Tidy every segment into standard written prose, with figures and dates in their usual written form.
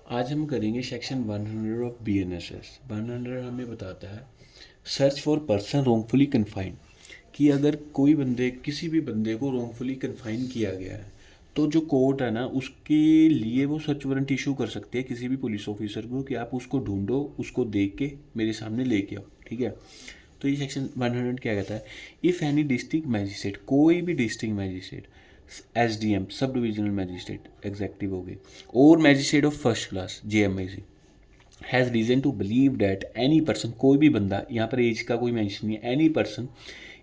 आज हम करेंगे सेक्शन 100 ऑफ BNSS। 100 हमें बताता है सर्च फॉर पर्सन रोंगफुली कन्फाइंड, कि अगर कोई बंदे किसी भी बंदे को रोंगफुली कन्फाइन किया गया है तो जो कोर्ट है ना उसके लिए वो सर्च वारंट इशू कर सकते हैं किसी भी पुलिस ऑफिसर को कि आप उसको ढूंढो, उसको देख के मेरे सामने लेके आओ। ठीक है, तो ये सेक्शन 100 क्या कहता है? इफ़ एनी डिस्ट्रिक्ट मैजिस्ट्रेट, कोई भी district magistrate, SDM sub divisional magistrate executive हो गए, और magistrate of first class JMIC has reason to believe that any person, कोई भी बंदा, यहाँ पर एज का कोई मेंशन नहीं है, any person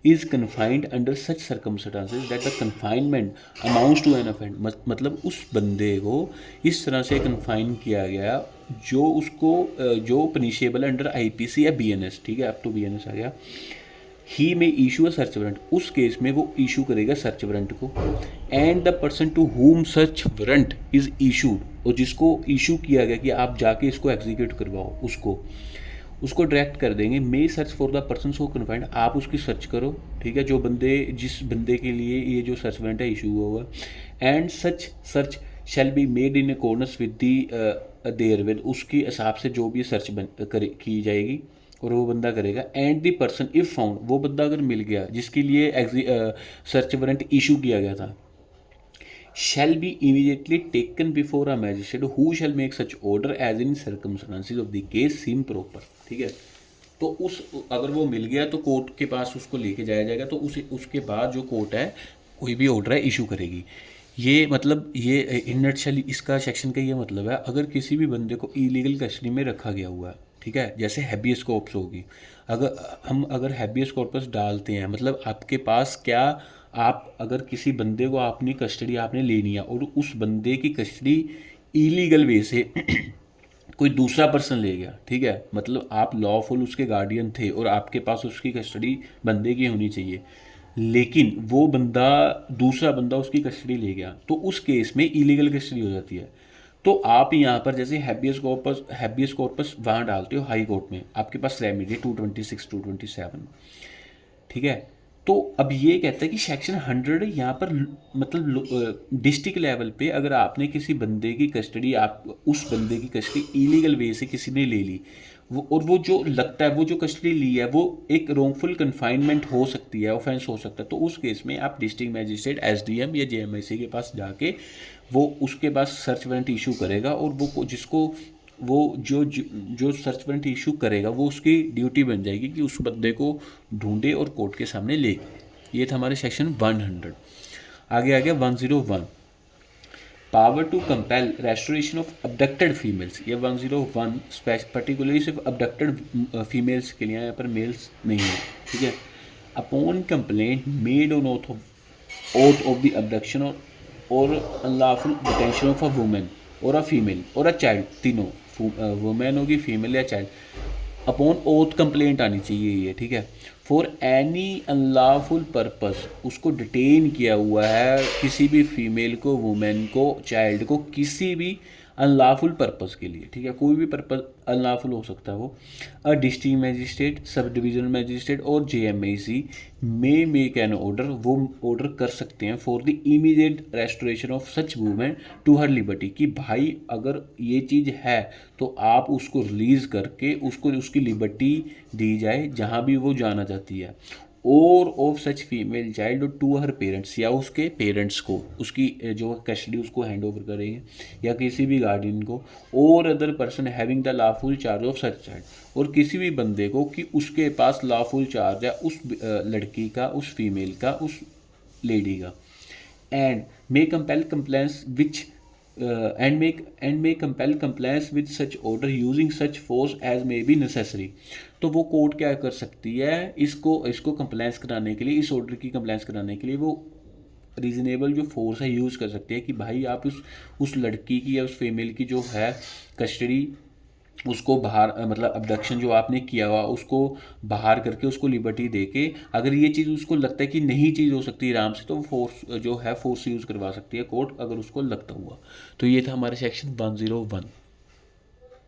is confined under such circumstances that the confinement amounts to an offend, मतलब उस बंदे को इस तरह से कन्फाइन किया गया जो उसको जो पनिशेबल है अंडर IPC या BNS। ठीक है, अब तो BNS आ गया। He may issue a search warrant, उस केस में वो इशू करेगा सर्च वारंट को। And the person to whom search warrant is issued, और जिसको इशू किया गया कि आप जाके इसको एग्जीक्यूट करवाओ, उसको डायरेक्ट कर देंगे। May search for the person so confined, आप उसकी सर्च करो। ठीक है, जो बंदे, जिस बंदे के लिए ये जो सर्च वारंट है इशू हुआ हुआ, and such search shall be made in accordance with the therewith, उसके हिसाब से जो भी सर्च की जाएगी और वो बंदा करेगा। And the person if found, वो बंदा अगर मिल गया जिसके लिए सर्च वारंट इशू किया गया था, shall be immediately taken before a magistrate who shall make such order as in circumstances of the case seem proper। ठीक है, तो उस अगर वो मिल गया तो कोर्ट के पास उसको लेके जाया जाएगा, तो उसके बाद जो कोर्ट है कोई भी ऑर्डर है इशू करेगी। ये मतलब ये इन नटशेल इसका सेक्शन का ये मतलब है, अगर किसी भी बंदे को इलीगल कस्टडी में रखा गया हुआ है, ठीक है, जैसे हैबियस कॉर्पस होगी, अगर हैबियस कॉर्पस डालते हैं, मतलब आपके पास क्या, आप अगर किसी बंदे को अपनी कस्टडी आपने लेनी है और उस बंदे की कस्टडी इलीगल वे से कोई दूसरा पर्सन ले गया, ठीक है, मतलब आप लॉफुल उसके गार्डियन थे और आपके पास उसकी कस्टडी बंदे की होनी चाहिए, लेकिन वो बंदा, दूसरा बंदा उसकी कस्टडी ले गया, तो उस केस में इलीगल कस्टडी हो जाती है। तो आप यहाँ पर जैसे हैबियस कॉर्पस वहाँ डालते हो हाई कोर्ट में, आपके पास रेमेडी 226 227। ठीक है, तो अब ये कहता है कि सेक्शन 100 यहाँ पर मतलब डिस्ट्रिक्ट लेवल पे अगर आपने किसी बंदे की कस्टडी, आप उस बंदे की कस्टडी इलीगल वे से किसी ने ले ली, वो और वो जो लगता है वो जो कस्टडी ली है वो एक रोंगफुल कन्फाइनमेंट हो सकती है, ऑफेंस हो सकता है, तो उस केस में आप डिस्ट्रिक्ट मैजिस्ट्रेट SDM या JMIC के पास जाके वो उसके पास सर्च वारंट इशू करेगा, और वो जिसको वो जो सर्च वारंट इशू करेगा वो उसकी ड्यूटी बन जाएगी कि उस बंदे को ढूंढे और कोर्ट के सामने ले। ये था हमारे सेक्शन 100। आगे आ गया 101, power to compel restoration of abducted females. ये 101 पर्टिकुलरली सिर्फ अबडक्टेड फीमेल्स के लिए, यहाँ पर मेल्स नहीं है। ठीक है, upon complaint made on oath of the abduction or unlawful detention of a woman or a female or a child, तीनों, वुमेन होगी, फीमेल या चाइल्ड, अपॉन ओथ कंप्लेंट आनी चाहिए ये। ठीक है, फॉर एनी अनलॉफुल पर्पस, उसको डिटेन किया हुआ है किसी भी फीमेल को, वुमेन को, चाइल्ड को, किसी भी अनलॉफुल पर्पस के लिए। ठीक है, कोई भी पर्पस अनलॉफुल हो सकता है वो। A district magistrate, sub divisional magistrate और JMIC may make an order, वो ऑर्डर कर सकते हैं for the immediate restoration of such women to her liberty, कि भाई अगर ये चीज़ है तो आप उसको रिलीज़ करके उसको उसकी लिबर्टी दी जाए जहाँ भी वो जाना चाहती है, और of such female child to her parents, या उसके पेरेंट्स को उसकी जो कस्टडी उसको हैंड ओवर करेंगे, या किसी भी गार्डियन को, और other person having the lawful charge of such child, और किसी भी बंदे को कि उसके पास लॉफुल चार्ज है उस लड़की का, उस फीमेल का, उस लेडी का। And may compel compliance which and may compel compliance with such order using such force as may be necessary। तो वो कोर्ट क्या कर सकती है, इसको कंप्लायंस कराने के लिए, इस ऑर्डर की कंप्लायंस कराने के लिए वो रीजनेबल जो फोर्स है यूज़ कर सकते हैं, कि भाई आप उस लड़की की या उस फीमेल की जो है कस्टडी, उसको बाहर, मतलब अबडक्शन जो आपने किया हुआ उसको बाहर करके उसको लिबर्टी दे के, अगर ये चीज़ उसको लगता है कि नहीं चीज़ हो सकती आराम से, तो फोर्स जो है फोर्स यूज़ करवा सकती है कोर्ट, अगर उसको लगता हुआ। तो ये था हमारे सेक्शन 101।